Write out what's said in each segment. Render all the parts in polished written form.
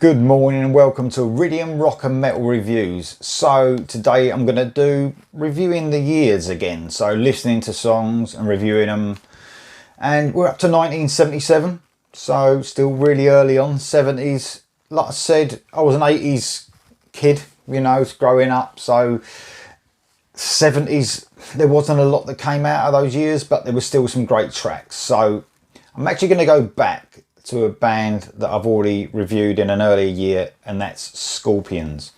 Good morning and welcome to Iridium Rock and Metal Reviews. So today I'm going to do reviewing the years again. So listening to songs and reviewing them. And we're up to 1977. So still really early on, 70s. Like I said, I was an 80s kid, you know, growing up. So 70s, there wasn't a lot that came out of those years, but there were still some great tracks. So I'm actually going to go back to a band that I've already reviewed in an earlier year, and that's Scorpions.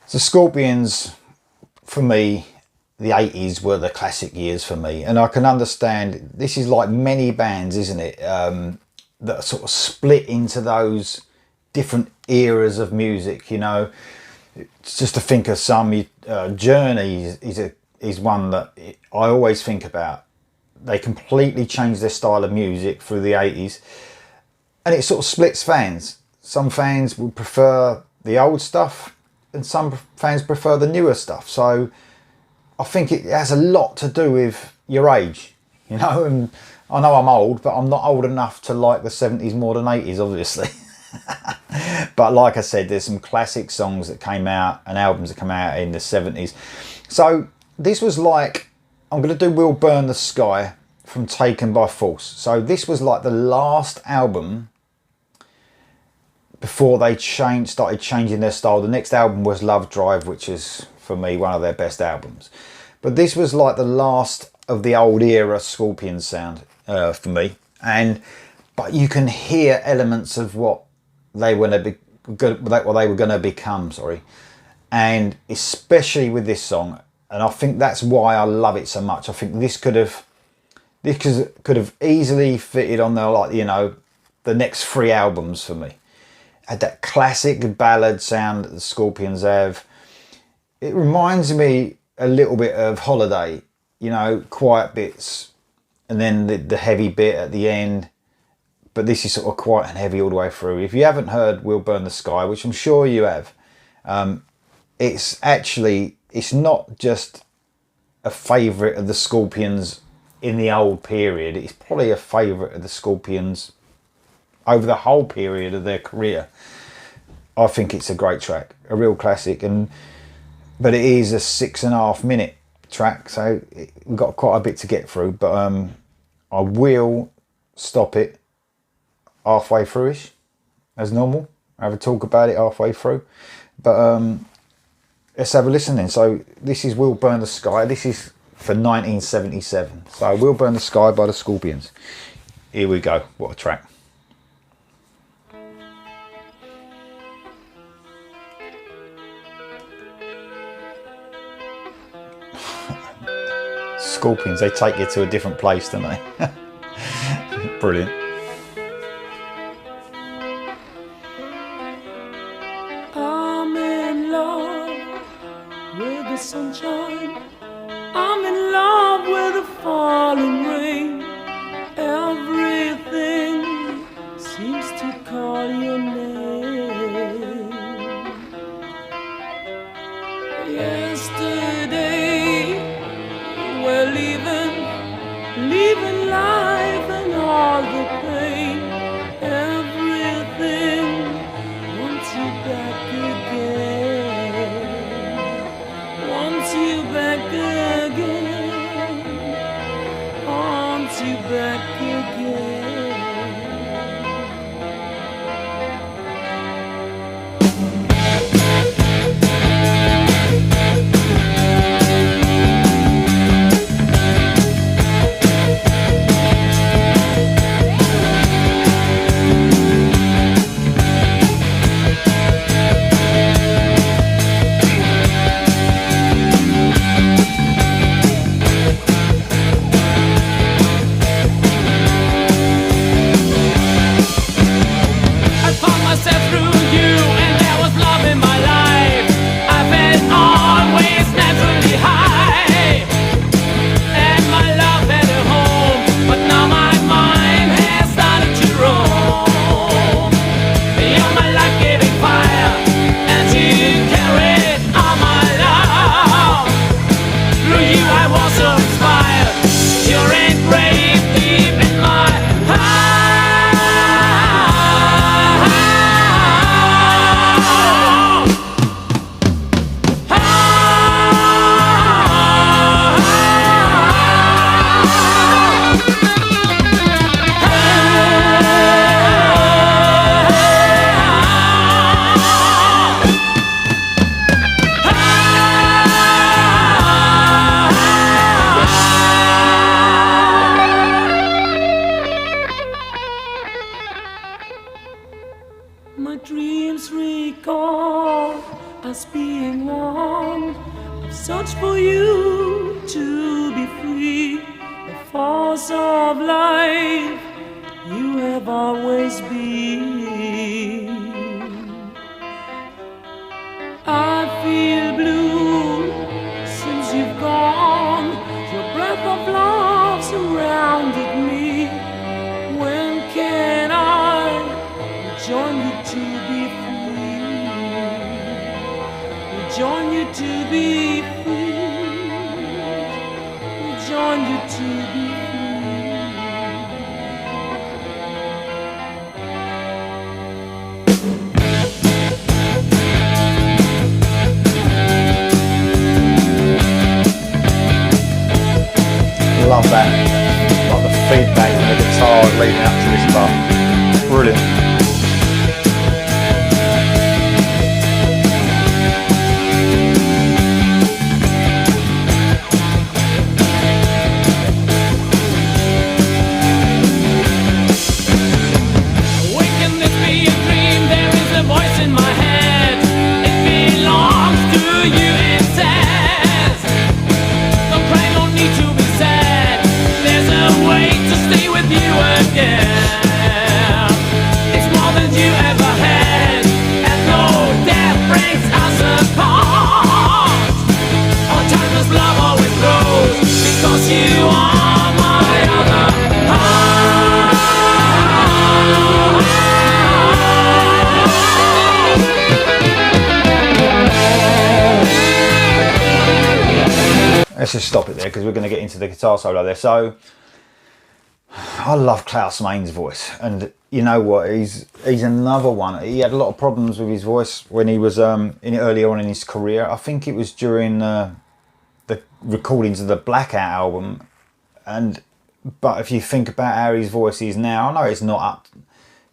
So Scorpions, for me, the 80s were the classic years for me, and I can understand this is like many bands, isn't it, that sort of split into those different eras of music, you know. It's just to think of some, Journey is one that I always think about. They completely changed their style of music through the 80s. And it sort of splits fans. Some fans would prefer the old stuff and some fans prefer the newer stuff. So I think it has a lot to do with your age, you know. And I know I'm old, but I'm not old enough to like the 70s more than 80s, obviously. But like I said, there's some classic songs that came out and albums that come out in the 70s. So this was like, I'm going to do We'll Burn the Sky from Taken by Force. So this was like the last album before they started changing their style. The next album was Love Drive, which is, for me, one of their best albums. But this was like the last of the old era Scorpions sound for me. But you can hear elements of what they were going to become, and especially with this song. And I think that's why I love it so much. I think this could have easily fitted on there, like, you know, the next 3 albums for me. Had that classic ballad sound that the Scorpions have. It reminds me a little bit of Holiday, you know, quiet bits and then the heavy bit at the end. But this is sort of quiet and heavy all the way through. If you haven't heard We'll Burn the Sky, which I'm sure you have, it's not just a favourite of the Scorpions in the old period. It's probably a favourite of the Scorpions over the whole period of their career. I think it's a great track, a real classic, but it is a 6.5 minute track, so we've got quite a bit to get through. But I will stop it halfway through-ish, as normal. I have a talk about it halfway through. But let's have a listen then. So this is We'll Burn the Sky. This is for 1977. So We'll Burn the Sky by the Scorpions. Here we go. What a track. Scorpions, they take you to a different place, don't they? Brilliant. I'm in love with the sunshine. I'm in love with the falling rain. Everything seems to call your name. Yesterday we're leaving life and all the pain. Everything wants you back again. Wants you back again. Wants you back again. My dreams recall us being one. I've searched for you to be free. The force of life you have always been. I feel blue since you've gone. Your breath of love surrounded me. When can I rejoin you to be free? Rejoin you to be free. Rejoin you to be Love that. Like the feedback from the guitar leading up to this part. Brilliant. Let's just stop it there because we're going to get into the guitar solo there. So I love Klaus Meine's voice, and you know what, he's another one. He had a lot of problems with his voice when he was earlier on in his career. I think it was during the recordings of the Blackout album, but if you think about how his voice is now, I know it's not up,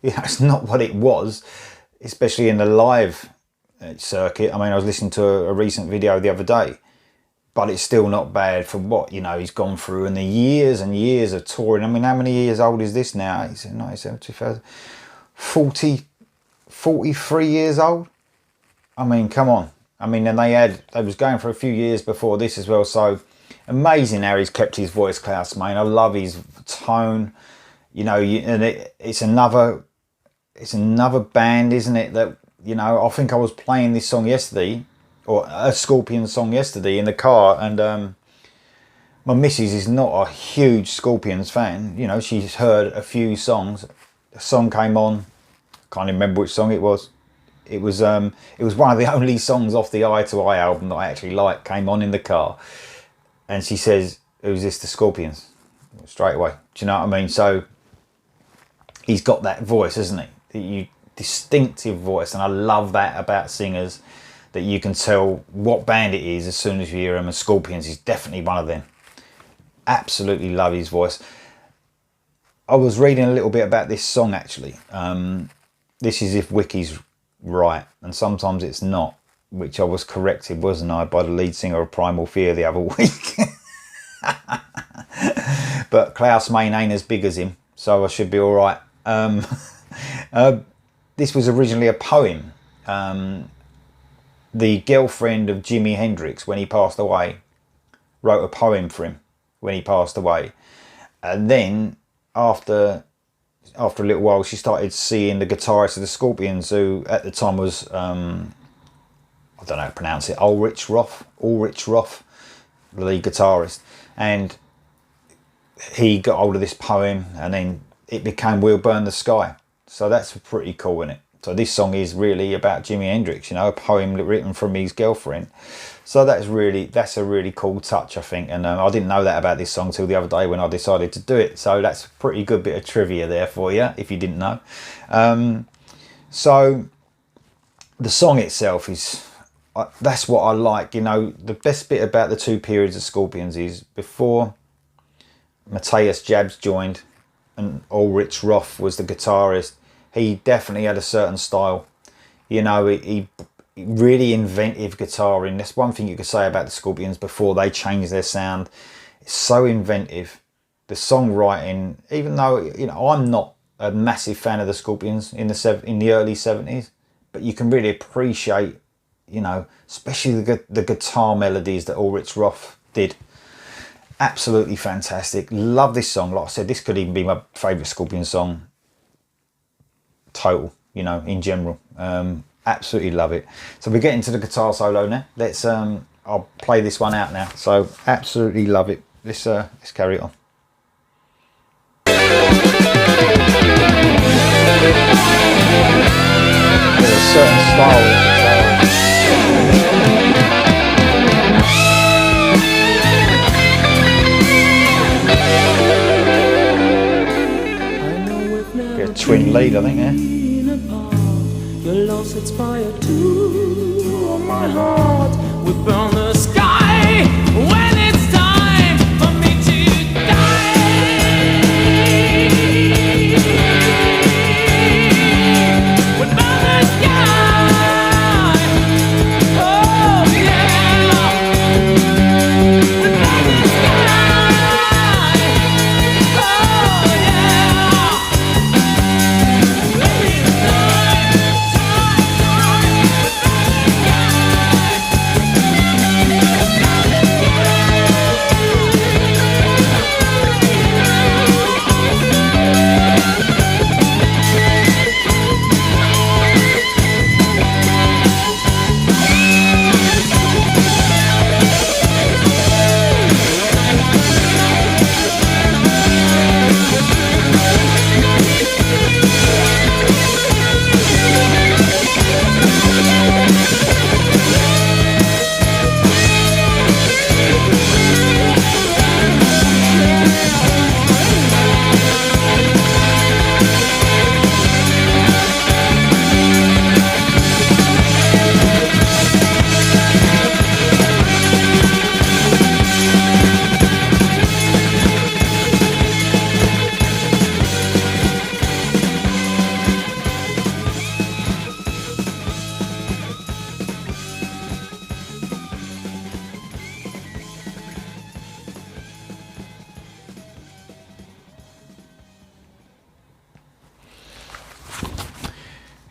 it's not what it was, especially in the live circuit. I mean, I was listening to a recent video the other day, but it's still not bad for what, you know, he's gone through and the years and years of touring. I mean, how many years old is this now? He's 97, 2000, 43 years old. I mean, come on. I mean, and they was going for a few years before this as well. So amazing how he's kept his voice, Klaus Meine. I love his tone. You know, and it's another band, isn't it? That, you know, I think I was playing this song yesterday, or a Scorpions song yesterday in the car, and my missus is not a huge Scorpions fan. You know, she's heard a few songs. A song came on, can't remember which song it was. It was one of the only songs off the Eye to Eye album that I actually liked, came on in the car, and she says, "Who's this? The Scorpions?" Straight away. Do you know what I mean? So he's got that voice, hasn't he? Distinctive voice, and I love that about singers, that you can tell what band it is as soon as you hear him, and Scorpions is definitely one of them. Absolutely love his voice. I was reading a little bit about this song actually. This is if Wiki's right, and sometimes it's not, which I was corrected, wasn't I, by the lead singer of Primal Fear the other week. But Klaus Meine ain't as big as him, so I should be all right. This was originally a poem. The girlfriend of Jimi Hendrix, when he passed away, wrote a poem for him when he passed away. And then after a little while, she started seeing the guitarist of the Scorpions, who at the time was, I don't know how to pronounce it, Ulrich Roth, the lead guitarist. And he got hold of this poem, and then it became We'll Burn the Sky. So that's pretty cool, isn't it? So this song is really about Jimi Hendrix, you know, a poem written from his girlfriend. So that's a really cool touch, I think. And I didn't know that about this song till the other day when I decided to do it. So that's a pretty good bit of trivia there for you, if you didn't know. So the song itself is, that's what I like. You know, the best bit about the two periods of Scorpions is before Matthias Jabs joined and Ulrich Roth was the guitarist, he definitely had a certain style. You know, he really inventive guitaring. That's one thing you could say about the Scorpions before they changed their sound. It's so inventive. The songwriting, even though, you know, I'm not a massive fan of the Scorpions in the early 70s, but you can really appreciate, you know, especially the guitar melodies that Ulrich Roth did. Absolutely fantastic. Love this song. Like I said, this could even be my favourite Scorpion song total, you know, in general. Absolutely love it. So we're getting to the guitar solo now. Let's I'll play this one out now. So absolutely love it. Let's carry it on. There's a certain style. Be a twin lead, I think, yeah. Your love sets fire to my heart. We burn the sky when it's time for me to die. We burn the sky. Oh yeah. We burn the sky. Oh yeah.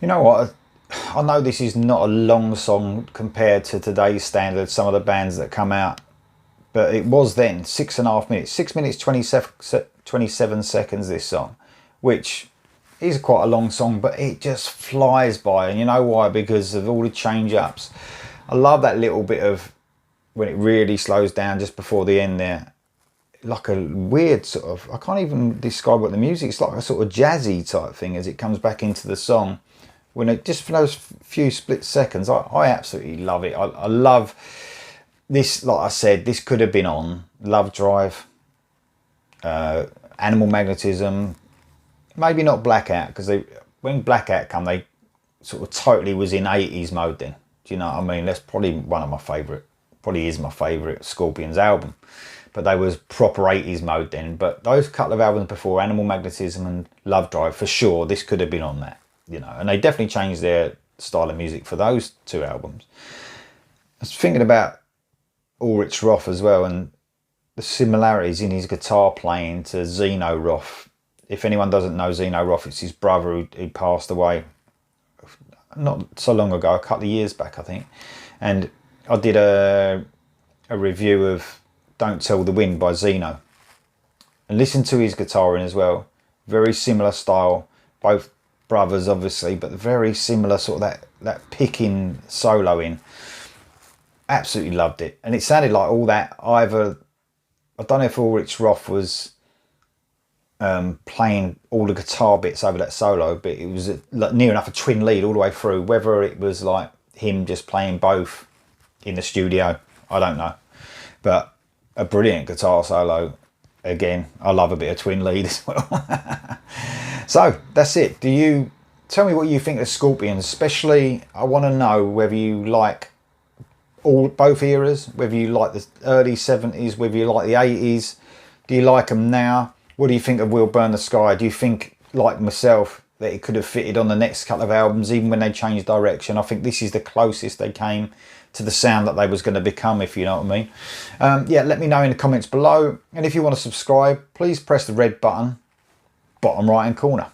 You know what? I know this is not a long song compared to today's standards, some of the bands that come out, but it was then 6.5 minutes, 6 minutes 27 seconds this song, which is quite a long song, but it just flies by. And you know why? Because of all the change ups. I love that little bit of when it really slows down just before the end there, like a weird sort of, I can't even describe what the music, it's like a sort of jazzy type thing as it comes back into the song. When it just for those few split seconds, I absolutely love it. I love this. Like I said, this could have been on Love Drive, Animal Magnetism, maybe not Blackout, because when Blackout come, they sort of totally was in 80s mode then. Do you know what I mean? That's probably one of my favourite, probably is my favourite Scorpions album. But they was proper 80s mode then. But those couple of albums before, Animal Magnetism and Love Drive, for sure, this could have been on that. You know, and they definitely changed their style of music for those two albums. I was thinking about Ulrich Roth as well, and the similarities in his guitar playing to Zeno Roth. If anyone doesn't know Zeno Roth, it's his brother who passed away not so long ago, a couple of years back, I think. And I did a review of Don't Tell the Wind by Zeno, and listen to his guitaring as well. Very similar style, both brothers obviously, but very similar sort of that picking soloing. Absolutely loved it. And it sounded like all that, either, I don't know if Ulrich Roth was playing all the guitar bits over that solo, but it was like near enough a twin lead all the way through. Whether it was like him just playing both in the studio, I don't know. But a brilliant guitar solo. Again, I love a bit of twin lead as well. So that's it. Do you tell me what you think of Scorpions? Especially, I want to know whether you like both eras, whether you like the early 70s, whether you like the 80s. Do you like them now? What do you think of We'll Burn the Sky? Do you think, like myself, that it could have fitted on the next couple of albums, even when they changed direction? I think this is the closest they came to the sound that they was going to become, if you know what I mean. Yeah, let me know in the comments below. And if you want to subscribe, please press the red button, bottom right hand corner.